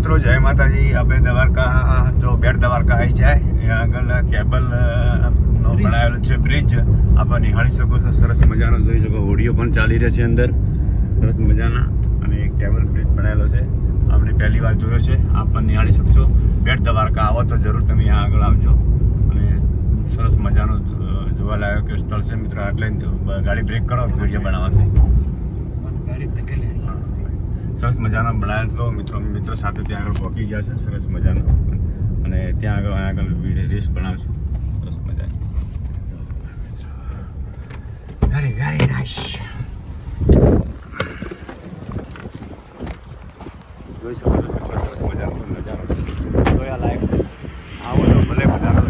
મિત્રો જય માતાજી. આપણે દ્વારકા જો બેટ દ્વારકા આવી જાય ત્યાં આગળ કેબલ નો બનાવેલો છે બ્રિજ. આપણે નિહાળી શકો છો. સરસ મજાનો જોઈ શકો. ઓડિયો પણ ચાલી રહ્યા છે અંદર સરસ મજાના. અને કેબલ બ્રિજ બનાવેલો છે. આપણે પહેલી વાર જોયો છે. આપ પણ નિહાળી શકશો. બેટ દ્વારકા આવો તો જરૂર તમે અહીંયા આગળ આવજો. અને સરસ મજાનો જોવાલાયક સ્થળ છે મિત્રો. એટલે ગાડી બ્રેક કરો વિડીયો બનાવશે. સરસ મજાનો બનાવેલ તો મિત્રો સાથે ત્યાં આગળ પહોંચી ગયા છે. સરસ મજાનો. અને ત્યાં આગળ રેસ બનાવશું સરસ મજા. Very nice. જોઈ શકો છો મિત્રો સરસ મજાનો નજારો જોયા લાયક છે. આવો તો ભલે બધાનો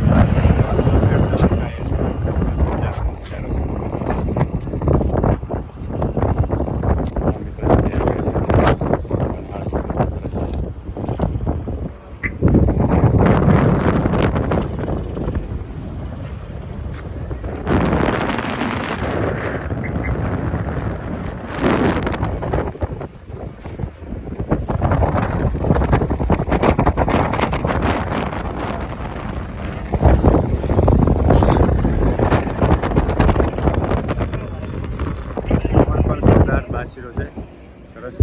બાસીરો છે સરસ.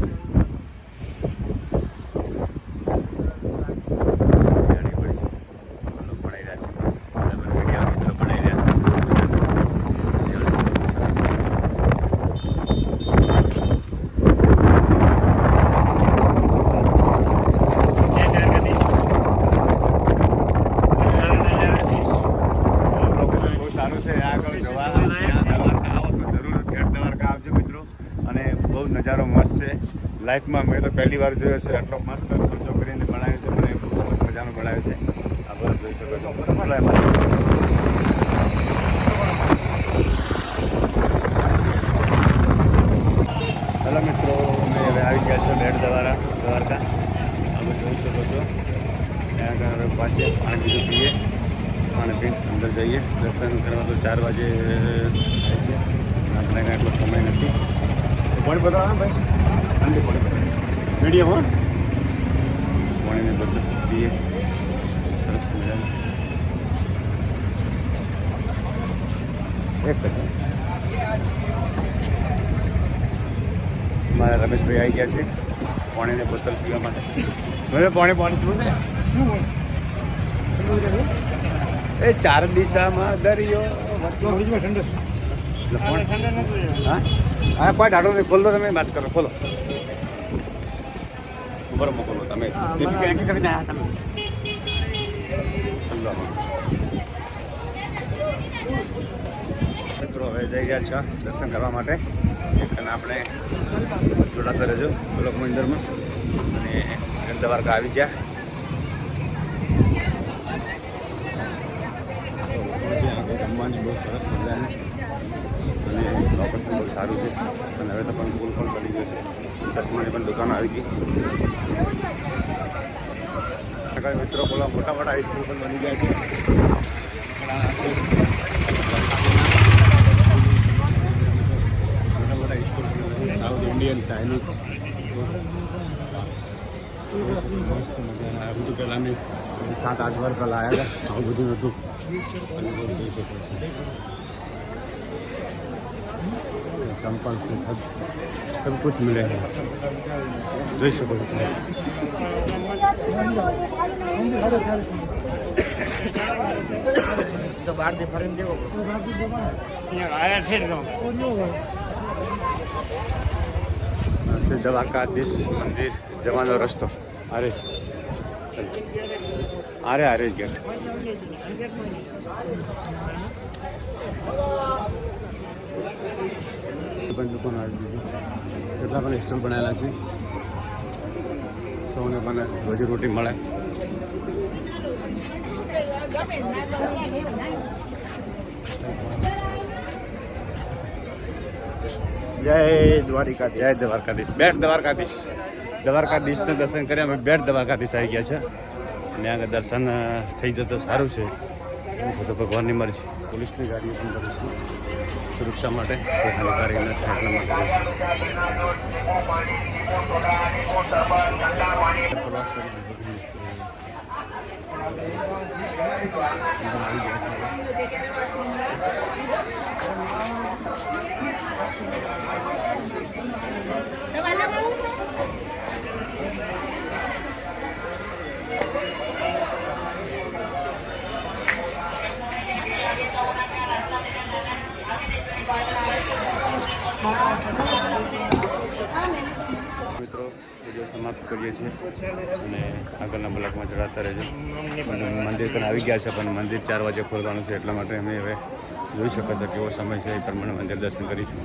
નજારો મસ્ત છે. લાઈફમાં મેં તો પહેલી વાર જોયો છે. આટલો મસ્ત ખર્ચો કરીને બનાવ્યો છે. મને બહુ સરસ મજાનો બનાવ્યો છે. આ બધું જોઈ શકો છો. હેલો મિત્રો, અમે હવે આવી ગયા છે બેટ દ્વારકા. અમે જોઈ શકો છો. ત્યાં આગળ હવે પાછે પાણી બીજું પીએ. પાણી પીને અંદર જઈએ. દર્શન કરવા તો 4 વાગે આપણે કાંઈ એટલો સમય નથી. પાણી બદલા ભાઈ ઠંડી પાણી મીડિયમ હો. પાણીને બધું પીએ સરસ મજાનું. એક મારા રમેશભાઈ આવી ગયા છે પાણીની બોટલ પીવા માટે. હવે પાણી પીવું છે એ 4 દિશામાં દરિયો ઠંડો. હા કોઈ ઢાળો નહીં. ખોલો તમે વાત કરો. ખોલો ઉપર મોકલો તમે. ક્યાંથી કરીને આવ્યા તમે? મિત્રો હવે જઈ રહ્યા છે દર્શન કરવા માટે. અને આપણે જોડાતા રહેજો બ્લોક મંદિરમાં. અને બેટ દ્વારકા આવી ગયા. જમવાની બહુ સરસ મજાની. અને લોકેશન બહુ સારું છે. અને હવે તો પણ પુલ પણ કરી ગયો છે. ચશ્માની પણ દુકાનો આવી ગઈ. મિત્રો બોલા મોટા હાઈસ્કૂલ પણ બની ગયા છે. મોટા સ્કૂલ સાઉથ ઇન્ડિયન ચાઇનીઝ મસ્ત મજાના. આ બધું પહેલાં મેં 7-8 વાર પહેલાં આવ્યા હતા. આવું બધું હતું. चंपल से सब कुछ मिलेगा. જોઈ શકો છો. તો બહારથી ફરીને દેવો દ્વારકાધીશ મંદિર જવાનો રસ્તો. આરે ગેટ. દુકાન આવી દીધી. કેટલા પણ સ્ટોલ બનાવેલા છે. સૌને પણ રોજી રોટી મળે. જય દ્વારકાધીશ. બેટ દ્વારકાધીશને દર્શન કર્યા. અમે બેટ દ્વારકાધીશ આવી ગયા છે. અને આગળ દર્શન થઈ જતો સારું છે. બધું ભગવાનની મરજી. પોલીસની ગાડીઓ પણ કરી છે. સુરક્ષા માટે કોઈ હાનિકારી ન થાય એટલા માટે પ્રવાસ કરી મિત્રો વિડીયો સમાપ્ત કરીએ છીએ અને આગળના બ્લોકમાં ચડાવતા રહેજો. અને મંદિર પણ આવી ગયા છે, પણ મંદિર 4 વાગે ખોલવાનું છે, એટલા માટે અમે હવે જોઈ શકો છો કેવો સમય છે એ પ્રમાણે મંદિર દર્શન કરીશું.